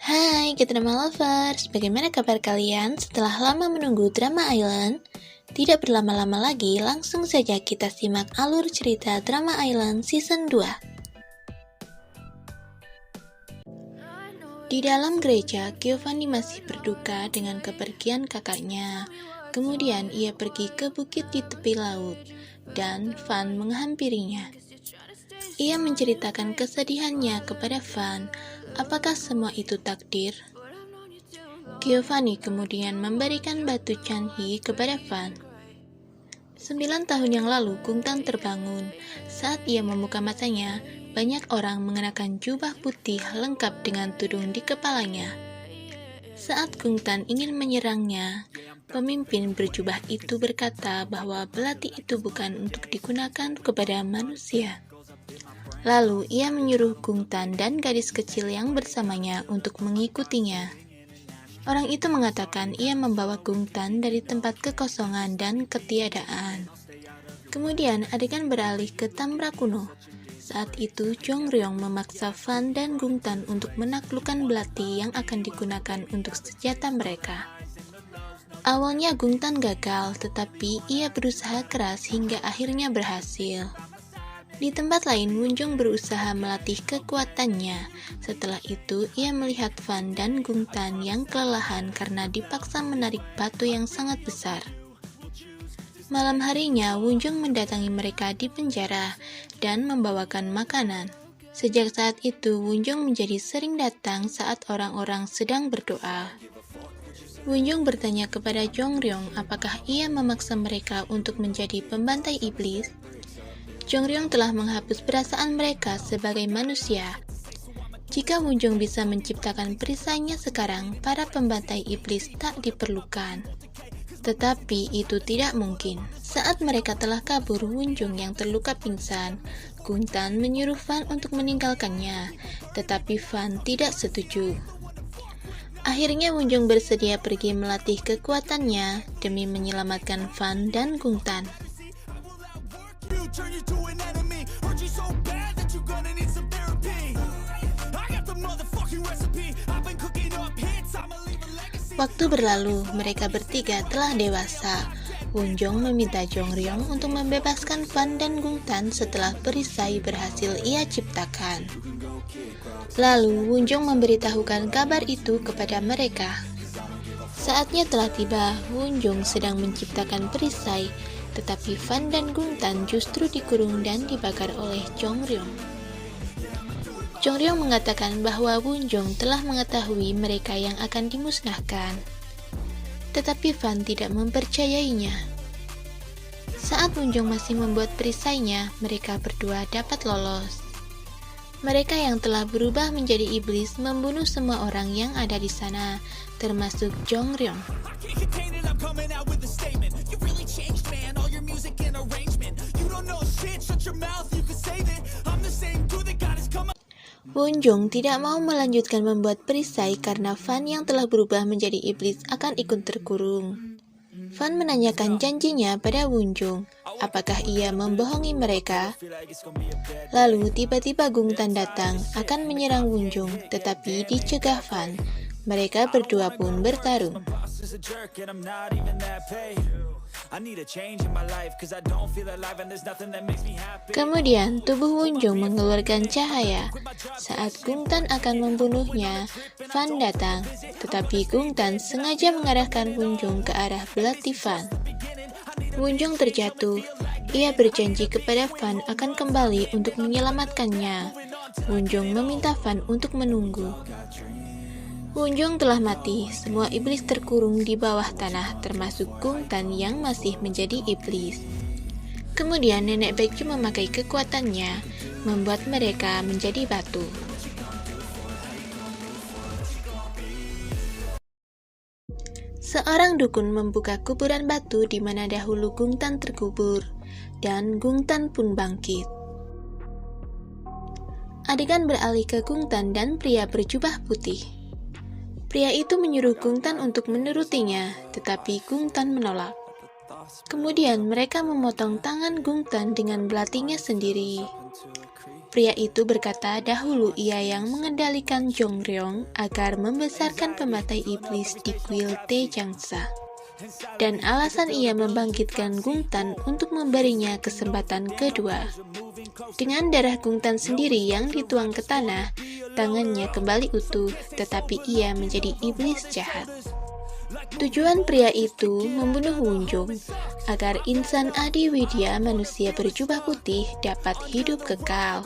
Hai, K-drama lovers. Bagaimana kabar kalian setelah lama menunggu Drama Island? Tidak berlama-lama lagi, langsung saja kita simak alur cerita Drama Island Season 2. Di dalam gereja, Giovanni masih berduka dengan kepergian kakaknya. Kemudian ia pergi ke bukit di tepi laut, dan Van menghampirinya. Ia menceritakan kesedihannya kepada Van. Apakah semua itu takdir? Giovanni kemudian memberikan batu Chanhi kepada Van. 9 tahun yang lalu, Gungtan terbangun. Saat ia membuka matanya, banyak orang mengenakan jubah putih lengkap dengan tudung di kepalanya. Saat Gungtan ingin menyerangnya, pemimpin berjubah itu berkata bahwa belati itu bukan untuk digunakan kepada manusia. Lalu ia menyuruh Gungtan dan gadis kecil yang bersamanya untuk mengikutinya. Orang itu mengatakan ia membawa Gungtan dari tempat kekosongan dan ketiadaan. Kemudian adegan beralih ke Tamra kuno. Saat itu Jongryong memaksa Van dan Gungtan untuk menaklukkan belati yang akan digunakan untuk senjata mereka. Awalnya Gungtan gagal, tetapi ia berusaha keras hingga akhirnya berhasil. Di tempat lain, Wunjung berusaha melatih kekuatannya. Setelah itu, ia melihat Van dan Gungtan yang kelelahan karena dipaksa menarik batu yang sangat besar. Malam harinya, Wunjung mendatangi mereka di penjara dan membawakan makanan. Sejak saat itu, Wunjung menjadi sering datang saat orang-orang sedang berdoa. Wunjung bertanya kepada Jongryong apakah ia memaksa mereka untuk menjadi pembantai iblis. Jongryong telah menghapus perasaan mereka sebagai manusia. Jika Wunjung bisa menciptakan perisainya sekarang, para pembantai iblis tak diperlukan. Tetapi itu tidak mungkin. Saat mereka telah kabur, Wunjung yang terluka pingsan. Gungtan menyuruh Van untuk meninggalkannya, tetapi Van tidak setuju. Akhirnya Wunjung bersedia pergi melatih kekuatannya demi menyelamatkan Van dan Gungtan. Waktu berlalu, mereka bertiga telah dewasa. Wunjung meminta Jongryong untuk membebaskan Van dan Gungtan setelah perisai berhasil ia ciptakan. Lalu Wunjung memberitahukan kabar itu kepada mereka. Saatnya telah tiba, Wunjung sedang menciptakan perisai, tetapi Van dan Gungtan justru dikurung dan dibakar oleh Jongryong. Jongryong mengatakan bahwa Wunjung telah mengetahui mereka yang akan dimusnahkan. Tetapi Van tidak mempercayainya. Saat Wunjung masih membuat perisainya, mereka berdua dapat lolos. Mereka yang telah berubah menjadi iblis membunuh semua orang yang ada di sana, termasuk Jongryong. Wunjung tidak mau melanjutkan membuat perisai karena Van yang telah berubah menjadi iblis akan ikut terkurung. Van menanyakan janjinya pada Wunjung, apakah ia membohongi mereka? Lalu tiba-tiba Gungtan datang akan menyerang Wunjung, tetapi dicegah Van. Mereka berdua pun bertarung. Kemudian tubuh Wunjung mengeluarkan cahaya. Saat Gungtan akan membunuhnya, Van datang, tetapi Gungtan sengaja mengarahkan Wunjung ke arah belati Van. Wunjung terjatuh. Ia berjanji kepada Van akan kembali untuk menyelamatkannya. Wunjung meminta Van untuk menunggu. Wunjung telah mati, semua iblis terkurung di bawah tanah, termasuk Gungtan yang masih menjadi iblis. Kemudian Nenek Baekju memakai kekuatannya, membuat mereka menjadi batu. Seorang dukun membuka kuburan batu di mana dahulu Gungtan terkubur, dan Gungtan pun bangkit. Adegan beralih ke Gungtan dan pria berjubah putih. Pria itu menyuruh Gungtan untuk menurutinya, tetapi Gungtan menolak. Kemudian mereka memotong tangan Gungtan dengan belatinya sendiri. Pria itu berkata dahulu ia yang mengendalikan Jongryong agar membesarkan pematai iblis di kuil Taejangsa. Dan alasan ia membangkitkan Gungtan untuk memberinya kesempatan kedua. Dengan darah Gungtan sendiri yang dituang ke tanah, tangannya kembali utuh, tetapi ia menjadi iblis jahat. Tujuan pria itu membunuh Wunjung agar insan Adi Widya manusia berjubah putih dapat hidup kekal.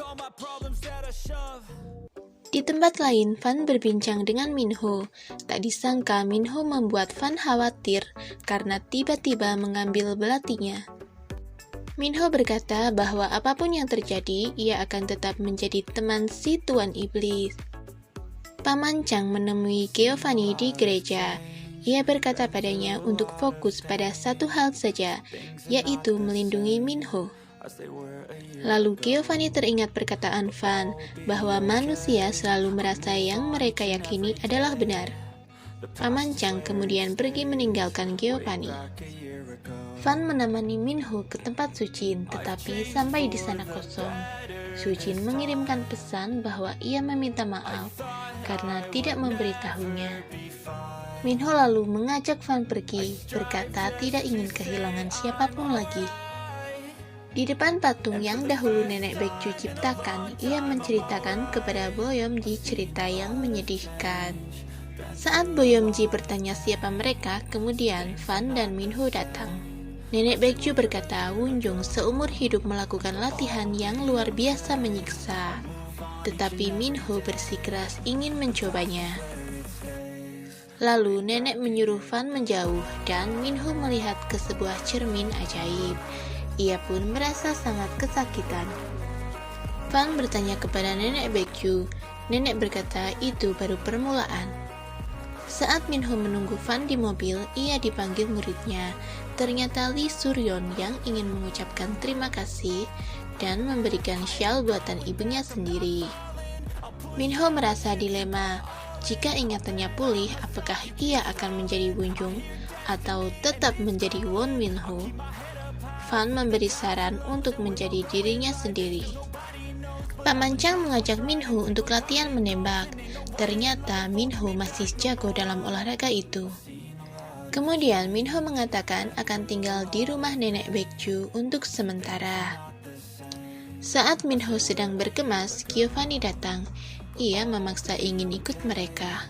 Di tempat lain, Fan berbincang dengan Minho. Tak disangka Minho membuat Fan khawatir karena tiba-tiba mengambil belatinya. Minho berkata bahwa apapun yang terjadi, ia akan tetap menjadi teman si Tuan Iblis. Paman Chang menemui Giovanni di gereja. Ia berkata padanya untuk fokus pada satu hal saja, yaitu melindungi Minho. Lalu Giovanni teringat perkataan Fan bahwa manusia selalu merasa yang mereka yakini adalah benar. Paman Chang kemudian pergi meninggalkan Giovanni. Fan menemani Minho ke tempat Sucin, tetapi sampai di sana kosong. Sucin mengirimkan pesan bahwa ia meminta maaf karena tidak memberitahunya. Minho lalu mengajak Fan pergi, berkata tidak ingin kehilangan siapapun lagi. Di depan patung yang dahulu Nenek Baekju ciptakan, ia menceritakan kepada Boyomji cerita yang menyedihkan. Saat Boyomji bertanya siapa mereka, kemudian Fan dan Minho datang. Nenek Baekju berkata Wunjung seumur hidup melakukan latihan yang luar biasa menyiksa, tetapi Minho bersikeras ingin mencobanya. Lalu nenek menyuruh Fan menjauh dan Minho melihat ke sebuah cermin ajaib. Ia pun merasa sangat kesakitan. Fan bertanya kepada Nenek Baekju. Nenek berkata itu baru permulaan. Saat Minho menunggu Fan di mobil, ia dipanggil muridnya. Ternyata Lee Suryon yang ingin mengucapkan terima kasih dan memberikan syal buatan ibunya sendiri. Minho merasa dilema. Jika ingatannya pulih, apakah ia akan menjadi Wunjung atau tetap menjadi Won Minho? Fan memberi saran untuk menjadi dirinya sendiri. Paman Chang mengajak Minho untuk latihan menembak. Ternyata Minho masih jago dalam olahraga itu. Kemudian Minho mengatakan akan tinggal di rumah Nenek Baekju untuk sementara. Saat Minho sedang berkemas, Giovanni datang. Ia memaksa ingin ikut mereka.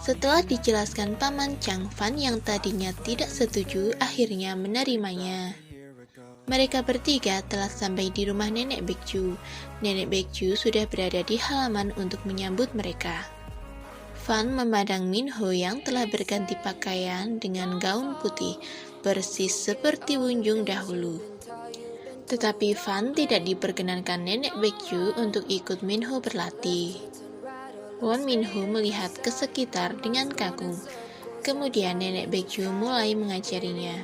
Setelah dijelaskan Paman Chang, Fan yang tadinya tidak setuju akhirnya menerimanya. Mereka bertiga telah sampai di rumah Nenek Baekju. Nenek Baekju sudah berada di halaman untuk menyambut mereka. Fan memandang Minho yang telah berganti pakaian dengan gaun putih, persis seperti Wunjung dahulu. Tetapi Fan tidak diperkenankan Nenek Baekju untuk ikut Minho berlatih. Won Minho melihat ke sekitar dengan kagum. Kemudian Nenek Baekju mulai mengajarinya.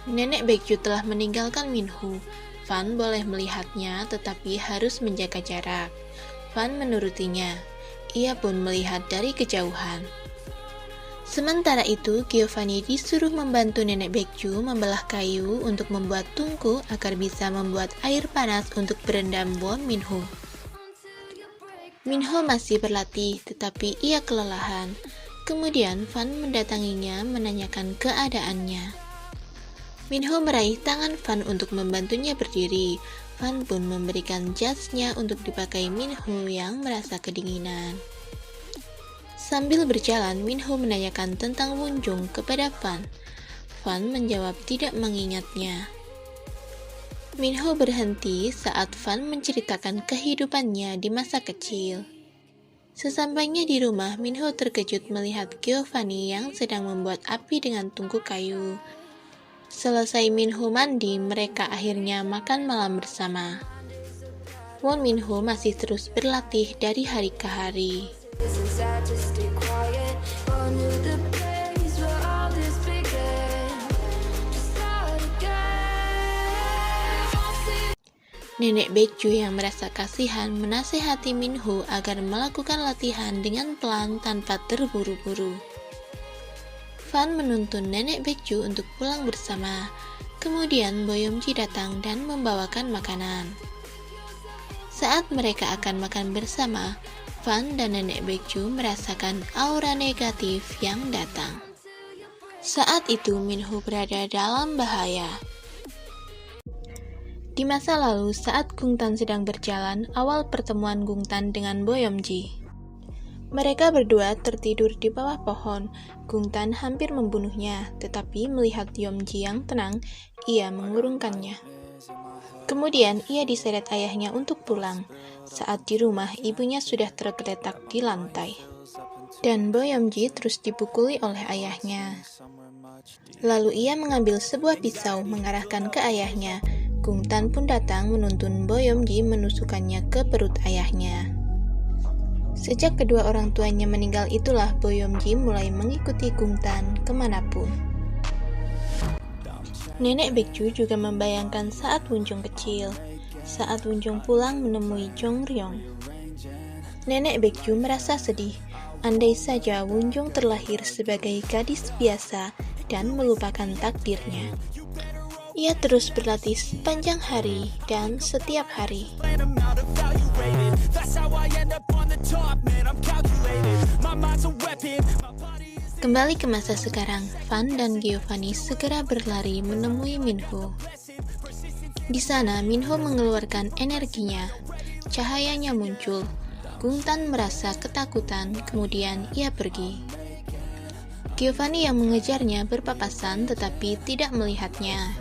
Nenek Baekju telah meninggalkan Minho. Fan boleh melihatnya tetapi harus menjaga jarak. Fan menurutinya. Ia pun melihat dari kejauhan. Sementara itu, Giovanni disuruh membantu Nenek Baekju membelah kayu untuk membuat tungku agar bisa membuat air panas untuk berendam Won Minho. Minho masih berlatih tetapi ia kelelahan. Kemudian Fan mendatanginya menanyakan keadaannya. Minho meraih tangan Fan untuk membantunya berdiri. Fan pun memberikan jasnya untuk dipakai Minho yang merasa kedinginan. Sambil berjalan, Minho menanyakan tentang Wunjung kepada Fan. Fan menjawab tidak mengingatnya. Minho berhenti saat Fan menceritakan kehidupannya di masa kecil. Sesampainya di rumah, Minho terkejut melihat Giovanni yang sedang membuat api dengan tungku kayu. Selesai Minho mandi, mereka akhirnya makan malam bersama. Won Minho masih terus berlatih dari hari ke hari. Nenek Baekju yang merasa kasihan menasehati Minho agar melakukan latihan dengan pelan tanpa terburu-buru. Fan menuntun Nenek Baekju untuk pulang bersama. Kemudian Boyomji datang dan membawakan makanan. Saat mereka akan makan bersama, Fan dan Nenek Baekju merasakan aura negatif yang datang. Saat itu Minho berada dalam bahaya. Di masa lalu, saat Gungtan sedang berjalan, awal pertemuan Gungtan dengan Boyomji. Mereka berdua tertidur di bawah pohon. Gungtan hampir membunuhnya, tetapi melihat Yeomji yang tenang, ia mengurungkannya. Kemudian ia diseret ayahnya untuk pulang. Saat di rumah, ibunya sudah tergeletak di lantai. Dan Boyomji terus dipukuli oleh ayahnya. Lalu ia mengambil sebuah pisau mengarahkan ke ayahnya. Gungtan pun datang menuntun Boyomji menusukkannya ke perut ayahnya. Sejak kedua orang tuanya meninggal itulah Boyomji mulai mengikuti Gungtan kemanapun. Nenek Baekju juga membayangkan saat Wunjung kecil, saat Wunjung pulang menemui Jongryong. Nenek Baekju merasa sedih, andai saja Wunjung terlahir sebagai gadis biasa dan melupakan takdirnya. Ia terus berlatih sepanjang hari dan setiap hari. Kembali ke masa sekarang, Fan dan Giovanni segera berlari menemui Minho. Di sana, Minho mengeluarkan energinya. Cahayanya muncul. Gungtan merasa ketakutan, kemudian ia pergi. Giovanni yang mengejarnya berpapasan tetapi tidak melihatnya.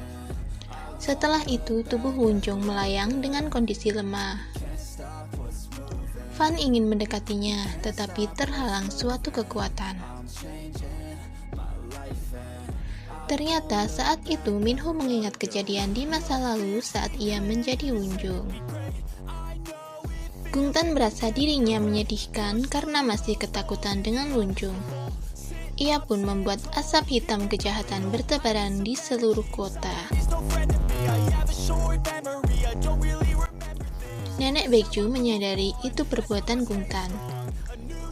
Setelah itu, tubuh Wunjung melayang dengan kondisi lemah. Fan ingin mendekatinya, tetapi terhalang suatu kekuatan. Ternyata saat itu Minho mengingat kejadian di masa lalu saat ia menjadi Wunjung. Gungtan merasa dirinya menyedihkan karena masih ketakutan dengan Wunjung. Ia pun membuat asap hitam kejahatan bertebaran di seluruh kota. Nenek Baekju menyadari itu perbuatan Gungtan.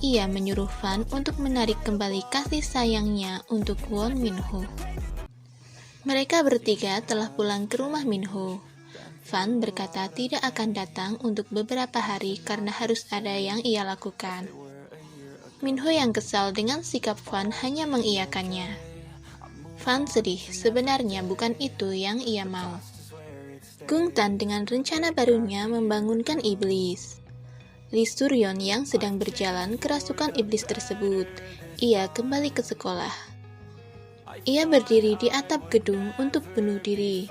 Ia menyuruh Fan untuk menarik kembali kasih sayangnya untuk Won Minho. Mereka bertiga telah pulang ke rumah Minho. Fan berkata tidak akan datang untuk beberapa hari karena harus ada yang ia lakukan. Minho yang kesal dengan sikap Fan hanya mengiyakannya. Fan sedih, sebenarnya bukan itu yang ia mau. Gungtan dengan rencana barunya membangunkan iblis. Lee Suryeon yang sedang berjalan kerasukan iblis tersebut. Ia kembali ke sekolah. Ia berdiri di atap gedung untuk bunuh diri.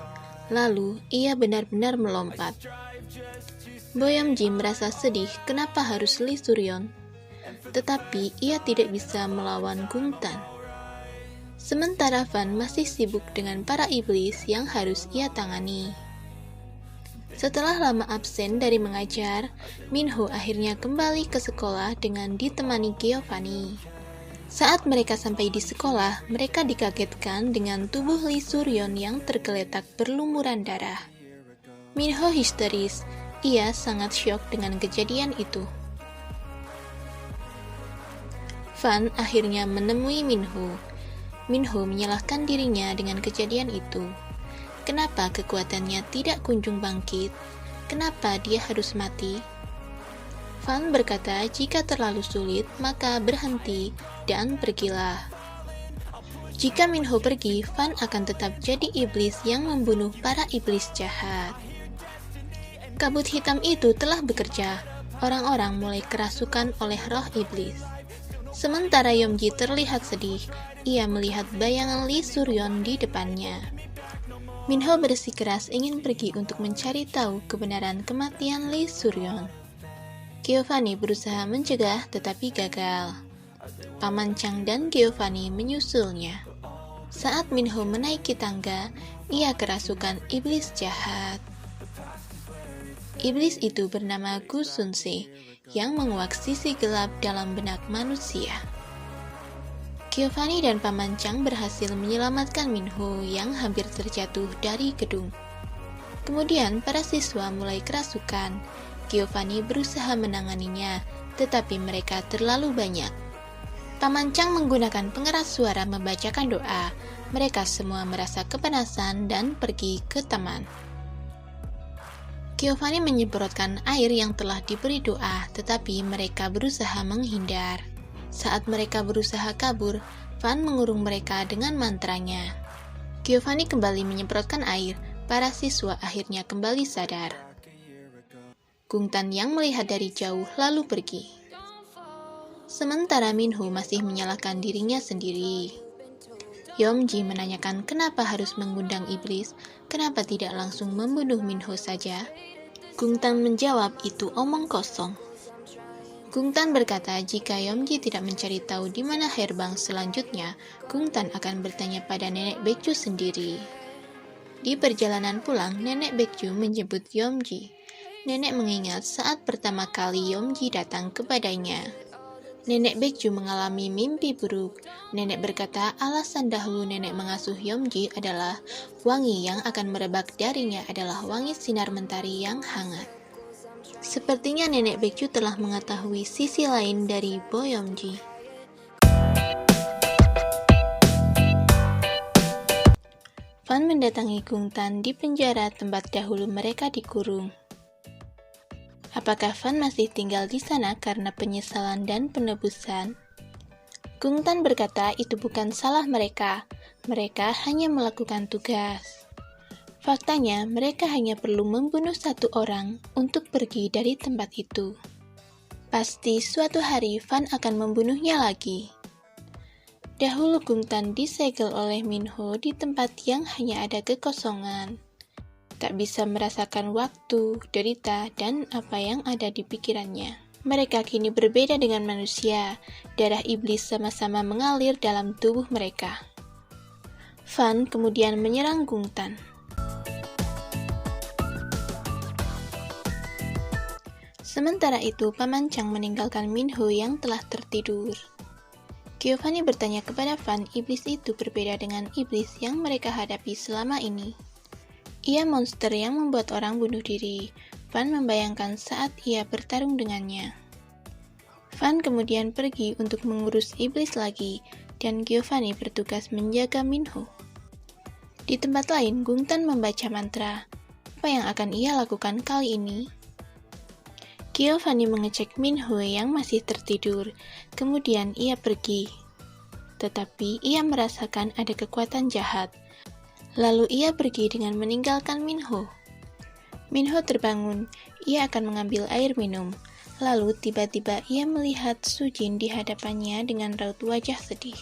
Lalu, ia benar-benar melompat. Boyomji merasa sedih kenapa harus Lee Suryeon. Tetapi, ia tidak bisa melawan Gungtan. Sementara Fan masih sibuk dengan para iblis yang harus ia tangani. Setelah lama absen dari mengajar, Minho akhirnya kembali ke sekolah dengan ditemani Giovanni. Saat mereka sampai di sekolah, mereka dikagetkan dengan tubuh Lee Suryeon yang tergeletak berlumuran darah. Minho histeris, ia sangat syok dengan kejadian itu. Fan akhirnya menemui Minho. Minho menyalahkan dirinya dengan kejadian itu. Kenapa kekuatannya tidak kunjung bangkit? Kenapa dia harus mati? Fan berkata jika terlalu sulit, maka berhenti dan pergilah. Jika Minho pergi, Fan akan tetap jadi iblis yang membunuh para iblis jahat. Kabut hitam itu telah bekerja. Orang-orang mulai kerasukan oleh roh iblis. Sementara Yeomji terlihat sedih, ia melihat bayangan Lee Suryeon di depannya. Minho bersikeras ingin pergi untuk mencari tahu kebenaran kematian Lee Suryeon. Giovanni berusaha mencegah tetapi gagal. Paman Chang dan Giovanni menyusulnya. Saat Minho menaiki tangga, ia kerasukan iblis jahat. Iblis itu bernama Gu Sunse, yang menguak sisi gelap dalam benak manusia. Giovanni dan Paman Chang berhasil menyelamatkan Minho yang hampir terjatuh dari gedung. Kemudian para siswa mulai kerasukan. Giovanni berusaha menanganinya, tetapi mereka terlalu banyak. Paman Chang menggunakan pengeras suara membacakan doa. Mereka semua merasa kepanasan dan pergi ke taman. Giovanni menyemprotkan air yang telah diberi doa, tetapi mereka berusaha menghindar. Saat mereka berusaha kabur, Van mengurung mereka dengan mantranya. Giovanni kembali menyemprotkan air. Para siswa akhirnya kembali sadar. Gungtan yang melihat dari jauh lalu pergi. Sementara Minho masih menyalahkan dirinya sendiri. Yeomji menanyakan kenapa harus mengundang iblis, kenapa tidak langsung membunuh Minho saja. Gungtan menjawab itu omong kosong. Gungtan berkata jika Yeomji tidak mencari tahu di mana Hairbang selanjutnya, Gungtan akan bertanya pada nenek Baekju sendiri. Di perjalanan pulang, nenek Baekju menjemput Yeomji. Nenek mengingat saat pertama kali Yeomji datang kepadanya. Nenek Baekju mengalami mimpi buruk. Nenek berkata alasan dahulu nenek mengasuh Yeomji adalah wangi yang akan merebak darinya adalah wangi sinar mentari yang hangat. Sepertinya nenek Baekju telah mengetahui sisi lain dari Bo Yeomji. Van mendatangi Gungtan di penjara tempat dahulu mereka dikurung. Apakah Van masih tinggal di sana karena penyesalan dan penebusan? Gungtan berkata itu bukan salah mereka. Mereka hanya melakukan tugas. Faktanya, mereka hanya perlu membunuh satu orang untuk pergi dari tempat itu. Pasti suatu hari Van akan membunuhnya lagi. Dahulu Gungtan disegel oleh Minho di tempat yang hanya ada kekosongan. Tak bisa merasakan waktu, derita, dan apa yang ada di pikirannya. Mereka kini berbeda dengan manusia. Darah iblis sama-sama mengalir dalam tubuh mereka. Van kemudian menyerang Gungtan. Sementara itu, Paman Chang meninggalkan Minho yang telah tertidur. Giovanni bertanya kepada Van, iblis itu berbeda dengan iblis yang mereka hadapi selama ini. Ia monster yang membuat orang bunuh diri. Van membayangkan saat ia bertarung dengannya. Van kemudian pergi untuk mengurus iblis lagi, dan Giovanni bertugas menjaga Minho. Di tempat lain, Gungtan membaca mantra. Apa yang akan ia lakukan kali ini? Giovanni mengecek Minho yang masih tertidur, kemudian ia pergi. Tetapi ia merasakan ada kekuatan jahat. Lalu ia pergi dengan meninggalkan Minho. Minho terbangun, ia akan mengambil air minum. Lalu tiba-tiba ia melihat Sujin di hadapannya dengan raut wajah sedih.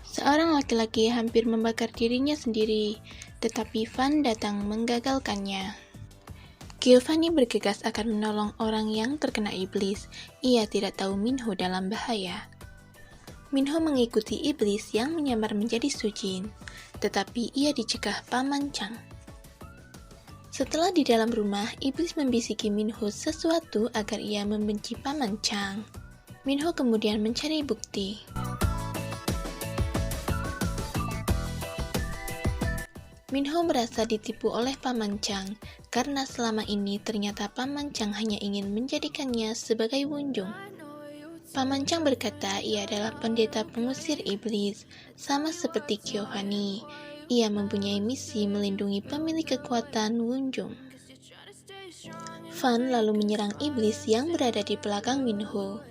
Seorang laki-laki hampir membakar dirinya sendiri, tetapi Van datang menggagalkannya. Giovanni bergegas akan menolong orang yang terkena iblis. Ia tidak tahu Minho dalam bahaya. Minho mengikuti iblis yang menyamar menjadi Sujin, tetapi ia dicegah Paman Chang. Setelah di dalam rumah, iblis membisiki Minho sesuatu agar ia membenci Paman Chang. Minho kemudian mencari bukti. Minho merasa ditipu oleh Paman Chang, karena selama ini ternyata Paman Chang hanya ingin menjadikannya sebagai wunjung. Paman Chang berkata ia adalah pendeta pengusir iblis, sama seperti Giovanni. Ia mempunyai misi melindungi pemilik kekuatan wunjung. Van lalu menyerang iblis yang berada di belakang Minho.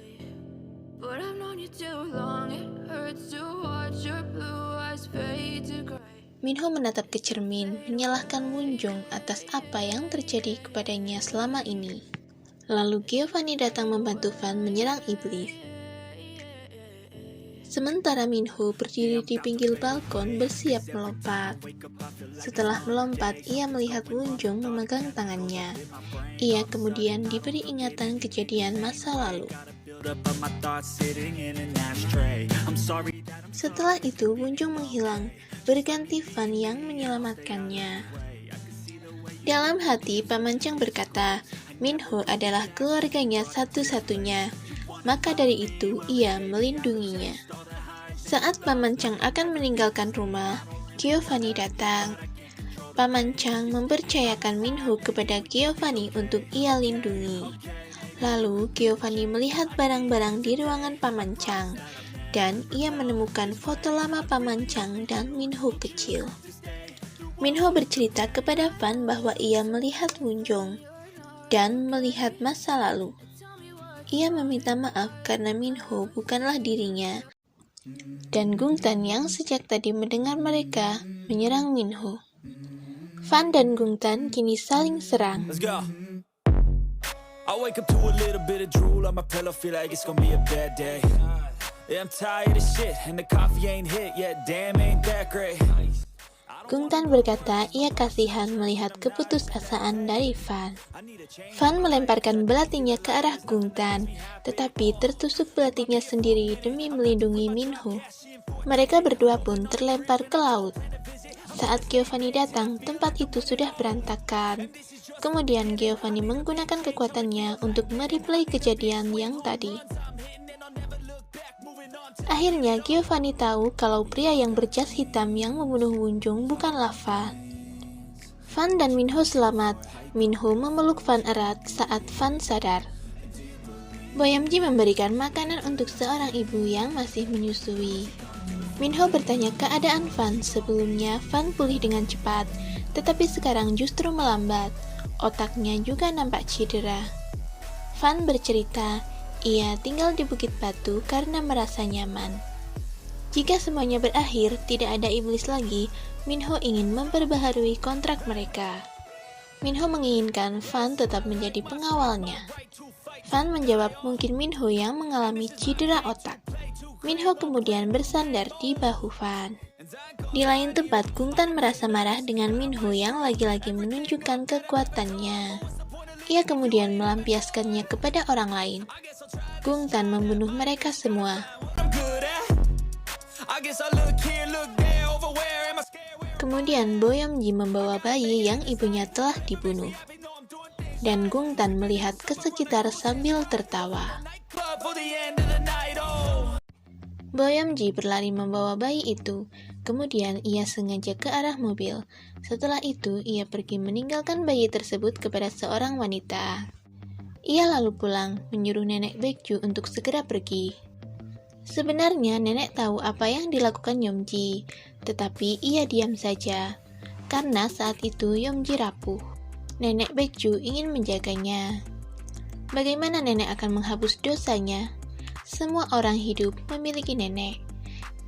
Minho menatap ke cermin, menyalahkan Wunjung atas apa yang terjadi kepadanya selama ini. Lalu Giovanni datang membantu Van menyerang iblis. Sementara Minho berdiri di pinggir balkon bersiap melompat. Setelah melompat, ia melihat Wunjung memegang tangannya. Ia kemudian diberi ingatan kejadian masa lalu. Setelah itu, Wunjung menghilang, berganti Van yang menyelamatkannya. Dalam hati, Paman Chang berkata, Minho adalah keluarganya satu-satunya, maka dari itu ia melindunginya. Saat Paman Chang akan meninggalkan rumah, Giovanni datang. Paman Chang mempercayakan Minho kepada Giovanni untuk ia lindungi. Lalu Giovanni melihat barang-barang di ruangan Paman Chang, dan ia menemukan foto lama Paman Chang dan Minho kecil. Minho bercerita kepada Fan bahwa ia melihat Wunjong dan melihat masa lalu. Ia meminta maaf karena Minho bukanlah dirinya, dan Gungtan yang sejak tadi mendengar mereka menyerang Minho. Fan dan Gungtan kini saling serang. Let's go. I wake up to a little bit of drool on my pillow, feel like it's gonna be a bad day. Yeah, I'm tired of shit and the coffee ain't hit yet, damn ain't that great. Gungtan berkata ia kasihan melihat keputusasaan dari Fan. Fan melemparkan belatinya ke arah Gungtan, tetapi tertusuk belatinya sendiri demi melindungi Minho. Mereka berdua pun terlempar ke laut. Saat Giovanni datang, tempat itu sudah berantakan. Kemudian Giovanni menggunakan kekuatannya untuk mereplay kejadian yang tadi. Akhirnya Giovanni tahu kalau pria yang berjas hitam yang membunuh Wunjong bukanlah Fan. Fan dan Minho selamat. Minho memeluk Fan erat saat Fan sadar. Boyamji memberikan makanan untuk seorang ibu yang masih menyusui. Minho bertanya keadaan Fan. Sebelumnya Fan pulih dengan cepat, tetapi sekarang justru melambat. Otaknya juga nampak cedera. Fan bercerita, ia tinggal di Bukit Batu karena merasa nyaman. Jika semuanya berakhir, tidak ada iblis lagi, Minho ingin memperbaharui kontrak mereka. Minho menginginkan Fan tetap menjadi pengawalnya. Fan menjawab mungkin Minho yang mengalami cedera otak. Minho kemudian bersandar di bahu Fan. Di lain tempat, Gungtan merasa marah dengan Minho yang lagi-lagi menunjukkan kekuatannya. Ia kemudian melampiaskannya kepada orang lain. Gungtan membunuh mereka semua. Kemudian Boyamji membawa bayi yang ibunya telah dibunuh. Dan Gungtan melihat ke sekitar sambil tertawa. Boyamji berlari membawa bayi itu, kemudian ia sengaja ke arah mobil. Setelah itu, ia pergi meninggalkan bayi tersebut kepada seorang wanita. Ia lalu pulang, menyuruh nenek Baekju untuk segera pergi. Sebenarnya nenek tahu apa yang dilakukan Yeomji, tetapi ia diam saja, karena saat itu Yeomji rapuh. Nenek Baekju ingin menjaganya. Bagaimana nenek akan menghapus dosanya? Semua orang hidup memiliki nenek.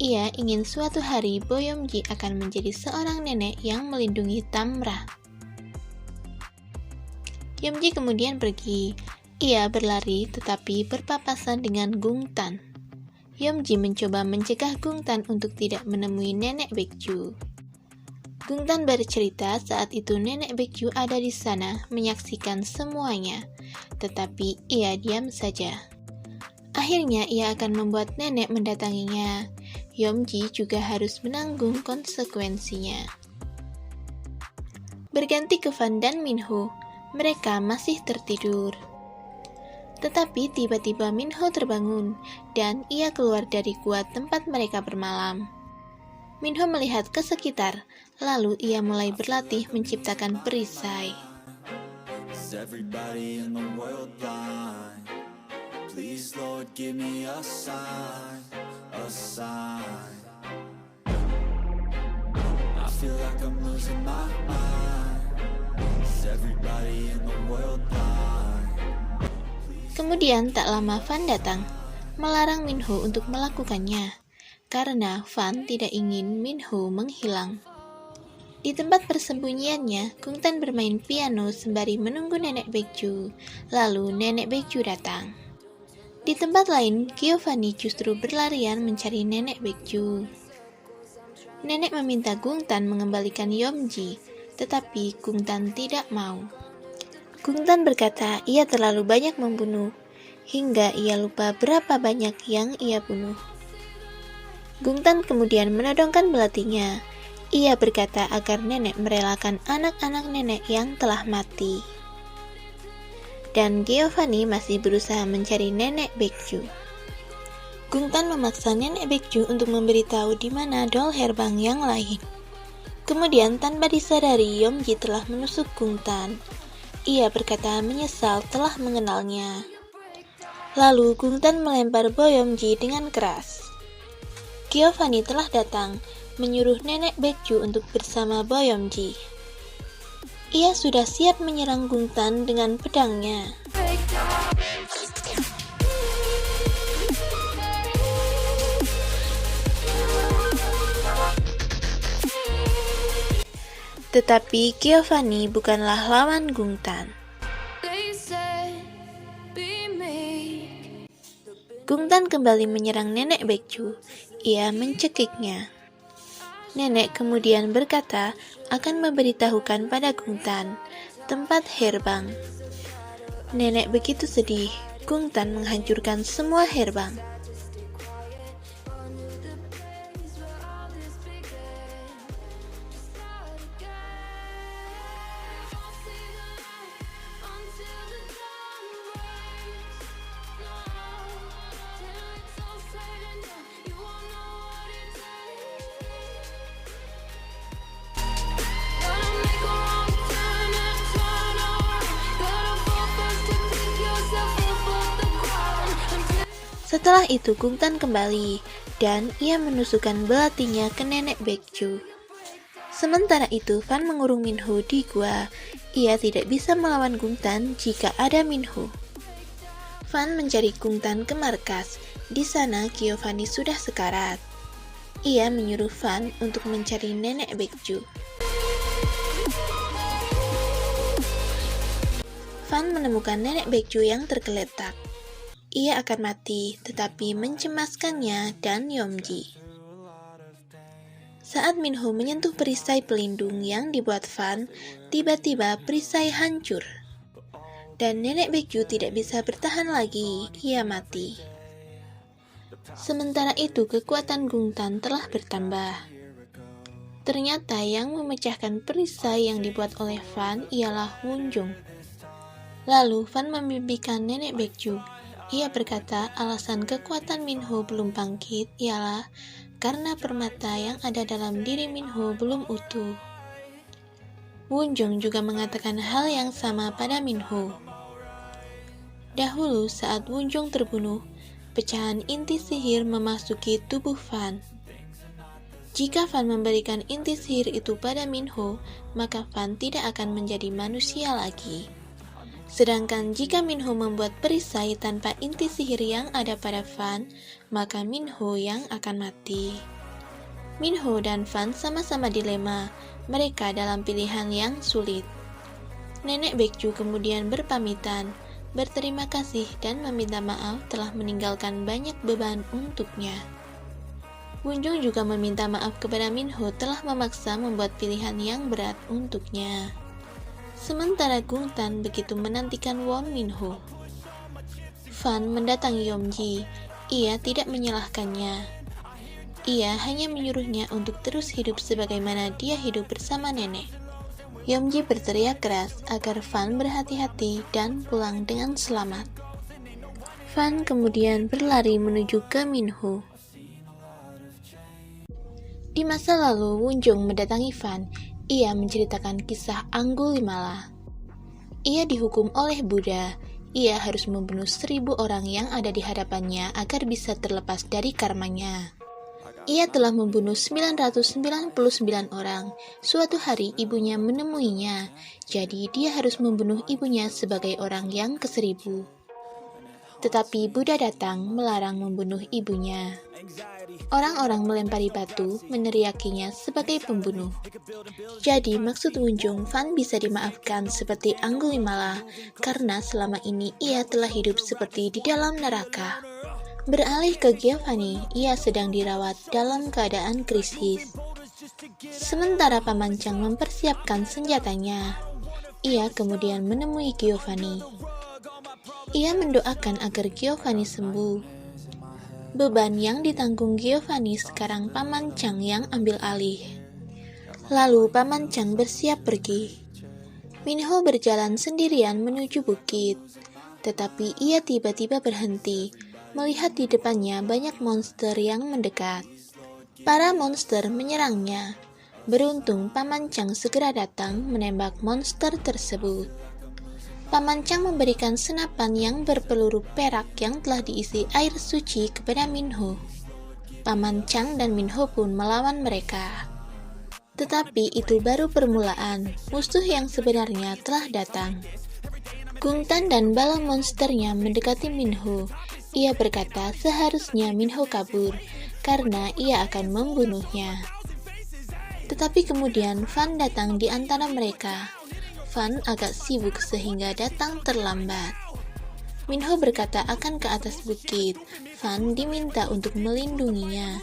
Ia ingin suatu hari Boyamji akan menjadi seorang nenek yang melindungi Tamra. Yeomji kemudian pergi. Ia berlari tetapi berpapasan dengan Gungtan. Yeomji mencoba mencegah Gungtan untuk tidak menemui nenek Baekju. Gungtan bercerita saat itu nenek Baekju ada di sana menyaksikan semuanya, tetapi ia diam saja. Akhirnya ia akan membuat nenek mendatanginya. Yeomji juga harus menanggung konsekuensinya. Berganti ke Fan dan Minho, mereka masih tertidur. Tetapi tiba-tiba Minho terbangun dan ia keluar dari gua tempat mereka bermalam. Minho melihat ke sekitar, lalu ia mulai berlatih menciptakan perisai. Please Lord give me a sign, a sign. I feel like I'm losing my mind. Is everybody in the world blind? Kemudian tak lama Fan datang, melarang Minho untuk melakukannya, karena Fan tidak ingin Minho menghilang. Di tempat persembunyiannya, Gungtan bermain piano sembari menunggu nenek Baekju, lalu nenek Baekju datang. Di tempat lain, Giovanni justru berlarian mencari nenek Baekju. Nenek meminta Gungtan mengembalikan Yeomji, tetapi Gungtan tidak mau. Gungtan berkata ia terlalu banyak membunuh, hingga ia lupa berapa banyak yang ia bunuh. Gungtan kemudian menodongkan belatinya. Ia berkata agar nenek merelakan anak-anak nenek yang telah mati. Dan Giovanni masih berusaha mencari nenek Baekju. Gungtan memaksa nenek Baekju untuk memberitahu di mana doll Herbang yang lain. Kemudian tanpa disadari Yeomji telah menusuk Gungtan. Ia berkata menyesal telah mengenalnya. Lalu Gungtan melempar Boyomji dengan keras. Giovanni telah datang, menyuruh nenek Baekju untuk bersama Boyomji. Ia sudah siap menyerang Gungtan dengan pedangnya. Tetapi Giovanni bukanlah lawan Gungtan. Gungtan kembali menyerang nenek Baekju. Ia mencekiknya. Nenek kemudian berkata akan memberitahukan pada Gungtan tempat Hyerbang. Nenek begitu sedih. Gungtan menghancurkan semua Hyerbang. Setelah itu Gungtan kembali, dan ia menusukkan belatinya ke nenek Baekju. Sementara itu Fan mengurung Minho di gua. Ia tidak bisa melawan Gungtan jika ada Minho. Fan mencari Gungtan ke markas. Di sana Giovanni sudah sekarat. Ia menyuruh Fan untuk mencari nenek Baekju. Fan menemukan nenek Baekju yang tergeletak. Ia akan mati, tetapi mencemaskannya dan Yeomji. Saat Minho menyentuh perisai pelindung yang dibuat Fan, tiba-tiba perisai hancur. Dan nenek Baekju tidak bisa bertahan lagi, ia mati. Sementara itu kekuatan Gungtan telah bertambah. Ternyata yang memecahkan perisai yang dibuat oleh Fan ialah Wunjung. Lalu Fan memimpikan nenek Baekju. Ia berkata alasan kekuatan Minho belum bangkit ialah karena permata yang ada dalam diri Minho belum utuh. Wunjung juga mengatakan hal yang sama pada Minho. Dahulu saat Wunjung terbunuh, pecahan inti sihir memasuki tubuh Fan. Jika Fan memberikan inti sihir itu pada Minho, maka Fan tidak akan menjadi manusia lagi. Sedangkan jika Minho membuat perisai tanpa inti sihir yang ada pada Fan, maka Minho yang akan mati. Minho dan Fan sama-sama dilema, mereka dalam pilihan yang sulit. Nenek Baekju kemudian berpamitan, berterima kasih dan meminta maaf telah meninggalkan banyak beban untuknya. Wunjung juga meminta maaf kepada Minho telah memaksa membuat pilihan yang berat untuknya. Sementara Gungtan begitu menantikan Won Minho. Fan mendatangi Yeomji. Ia tidak menyalahkannya. Ia hanya menyuruhnya untuk terus hidup sebagaimana dia hidup bersama nenek. Yeomji berteriak keras agar Fan berhati-hati dan pulang dengan selamat. Fan kemudian berlari menuju ke Minho. Di masa lalu, Wunjung mendatangi Fan. Ia menceritakan kisah Anggulimala. Ia dihukum oleh Buddha. Ia harus membunuh 1000 orang yang ada di hadapannya agar bisa terlepas dari karmanya. Ia telah membunuh 999 orang. Suatu hari ibunya menemuinya, jadi dia harus membunuh ibunya sebagai orang yang ke-1000. Tetapi Buddha datang melarang membunuh ibunya. Orang-orang melempari batu, meneriakinya sebagai pembunuh. Jadi maksud Wunjung, Fan bisa dimaafkan seperti Anggulimala karena selama ini ia telah hidup seperti di dalam neraka. Beralih ke Giovanni, ia sedang dirawat dalam keadaan krisis. Sementara Paman Chang mempersiapkan senjatanya, ia kemudian menemui Giovanni. Ia mendoakan agar Giovanni sembuh. Beban yang ditanggung Giovanni sekarang Paman Chang yang ambil alih. Lalu Paman Chang bersiap pergi. Minho berjalan sendirian menuju bukit. Tetapi ia tiba-tiba berhenti, melihat di depannya banyak monster yang mendekat. Para monster menyerangnya. Beruntung Paman Chang segera datang menembak monster tersebut. Paman Chang memberikan senapan yang berpeluru perak yang telah diisi air suci kepada Minho. Paman Chang dan Minho pun melawan mereka. Tetapi itu baru permulaan, musuh yang sebenarnya telah datang. Gungtan dan bala monsternya mendekati Minho. Ia berkata seharusnya Minho kabur, karena ia akan membunuhnya. Tetapi kemudian Fan datang di antara mereka. Fan agak sibuk sehingga datang terlambat. Minho berkata akan ke atas bukit. Fan diminta untuk melindunginya.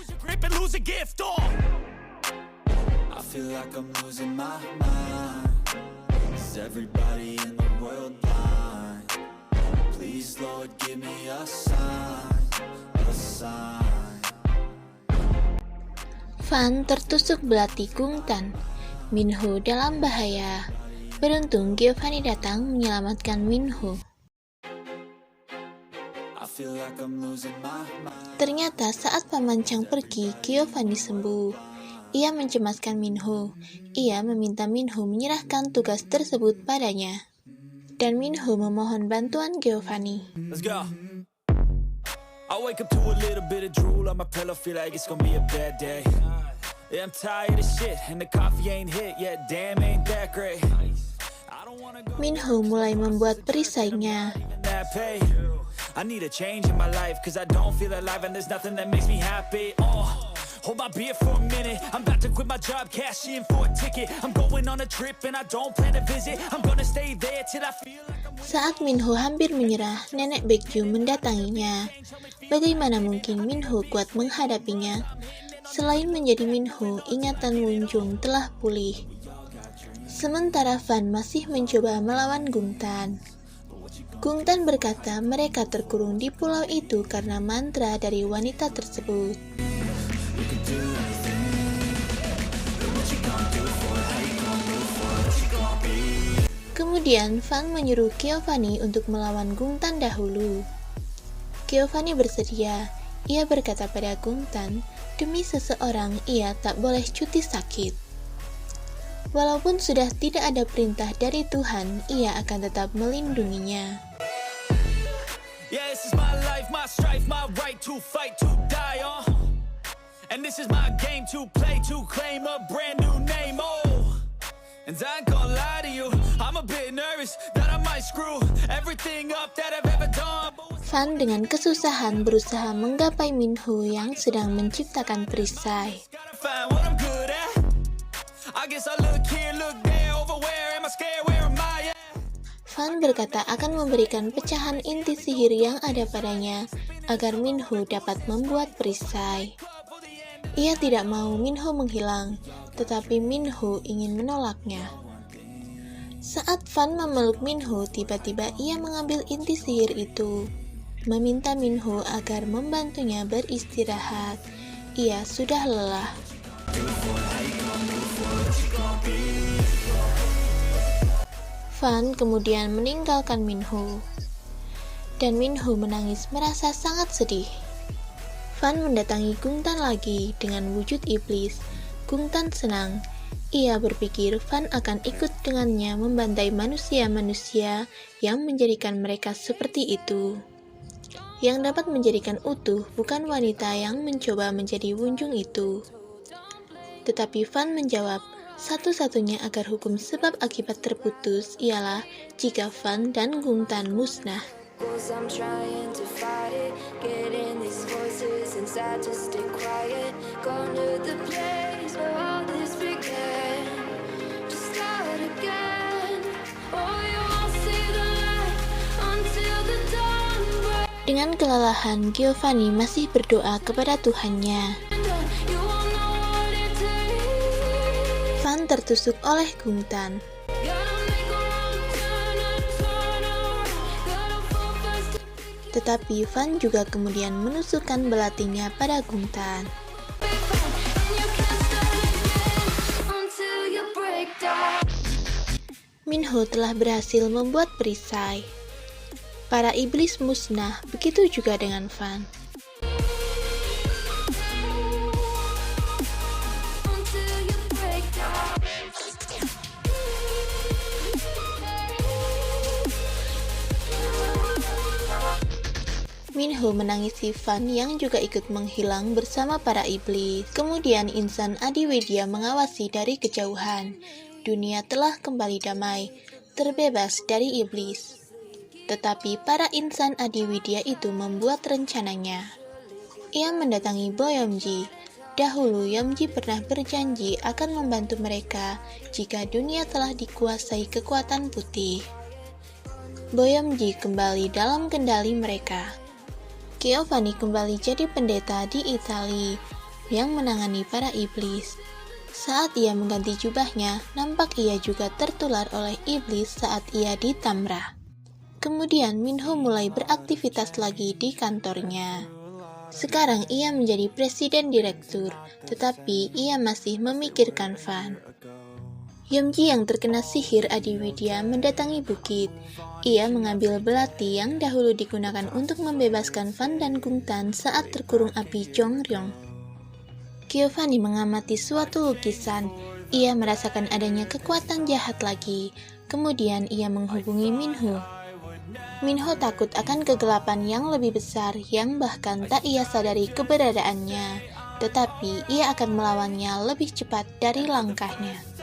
I feel like I'm losing my mind. Is everybody in the world blind? Please Lord give me a sign, a sign. Fan tertusuk belati Gungtan. Minho dalam bahaya. Beruntung Giovanni datang menyelamatkan Minho. I feel like I'm losing my mind. Ternyata saat Paman Chang pergi, Giovanni sembuh. Ia mencemaskan Minho. Ia meminta Minho menyerahkan tugas tersebut padanya. Dan Minho memohon bantuan Giovanni. Let's go. I wake up to a little bit of drool on my pillow, feel like it's gonna be a bad day. Yeah, I'm tired of shit and the coffee ain't hit yet, damn ain't that great. I don't wanna go Minho mulai membuat perisainya. that pay. I need a change in my life cause I don't feel alive and there's nothing that makes me happy. Hold my beer for a minute. I'm about to quit my job, cash in for a ticket. I'm going on a trip and I don't plan to visit. I'm gonna stay there till I feel like I'm... Saat Minho hampir menyerah, Nenek Baekju mendatanginya. Bagaimana mungkin Minho kuat menghadapinya? Selain menjadi Minho, ingatan Wunjung telah pulih. Sementara Fan masih mencoba melawan Gungtan. Gungtan berkata mereka terkurung di pulau itu karena mantra dari wanita tersebut. Kemudian Fan menyuruh Giovanni untuk melawan Gungtan dahulu. Giovanni bersedia. Ia berkata pada Gungtan, demi seseorang ia tak boleh cuti sakit. Walaupun sudah tidak ada perintah dari Tuhan, ia akan tetap melindunginya. Yeah, this is my life, my strife, my right to fight, to die on. And this is my game to play, to claim a brand new name, oh. And I ain't gonna lie to you, I'm a bit nervous that I might screw everything up that I've ever done. Fan dengan kesusahan berusaha menggapai Minho yang sedang menciptakan perisai. Gotta find what I'm good at. I guess I look here, look there, over where am I scared, where am I at? Fan berkata akan memberikan pecahan inti sihir yang ada padanya agar Minho dapat membuat perisai. Ia tidak mau Minho menghilang, tetapi Minho ingin menolaknya. Saat Fan memeluk Minho, tiba-tiba ia mengambil inti sihir itu, meminta Minho agar membantunya beristirahat. Ia sudah lelah. Fan kemudian meninggalkan Minho, dan Minho menangis merasa sangat sedih. Fan mendatangi Gungtan lagi dengan wujud iblis. Gungtan senang. Ia berpikir Fan akan ikut dengannya membantai manusia-manusia yang menjadikan mereka seperti itu. Yang dapat menjadikan utuh bukan wanita yang mencoba menjadi Wunjung itu. Tetapi Fan menjawab, satu-satunya agar hukum sebab akibat terputus ialah jika Fan dan Gungtan musnah. I'm trying to fight it, getting these voices inside to stay quiet. Gone to the place where all this began, to start again. Oh, you won't see the light until the dawn breaks. Dengan kelelahan, Giovanni masih berdoa kepada Tuhannya. You won't know what it takes. Fan tertusuk oleh Gungtan. Gotta make a wrong turn, a turn around. Gotta fall fast Tetapi Fan juga kemudian menusukkan belatinya pada Gungtan. and you can't start again until you break down. Minho telah berhasil membuat perisai. Para iblis musnah, begitu juga dengan Fan. Until you break Minho menangisi Van yang juga ikut menghilang bersama para iblis. Kemudian insan Adiwidya mengawasi dari kejauhan. Dunia telah kembali damai, terbebas dari iblis. Tetapi para insan Adiwidya itu membuat rencananya. Ia mendatangi Boyomji. Dahulu Yomji pernah berjanji akan membantu mereka jika dunia telah dikuasai kekuatan putih. Boyomji kembali dalam kendali mereka. Giovanni kembali jadi pendeta di Italia yang menangani para iblis. Saat ia mengganti jubahnya, nampak ia juga tertular oleh iblis saat ia di Tamra. Kemudian Minho mulai beraktivitas lagi di kantornya. Sekarang ia menjadi presiden direktur, tetapi ia masih memikirkan Van. Yomji yang terkena sihir Adiwidya mendatangi bukit. Ia mengambil belati yang dahulu digunakan untuk membebaskan Van dan Gungtan saat terkurung api Jongryong. Giovanni mengamati suatu lukisan. Ia merasakan adanya kekuatan jahat lagi. Kemudian ia menghubungi Minho. Minho takut akan kegelapan yang lebih besar yang bahkan tak ia sadari keberadaannya. Tetapi ia akan melawannya lebih cepat dari langkahnya.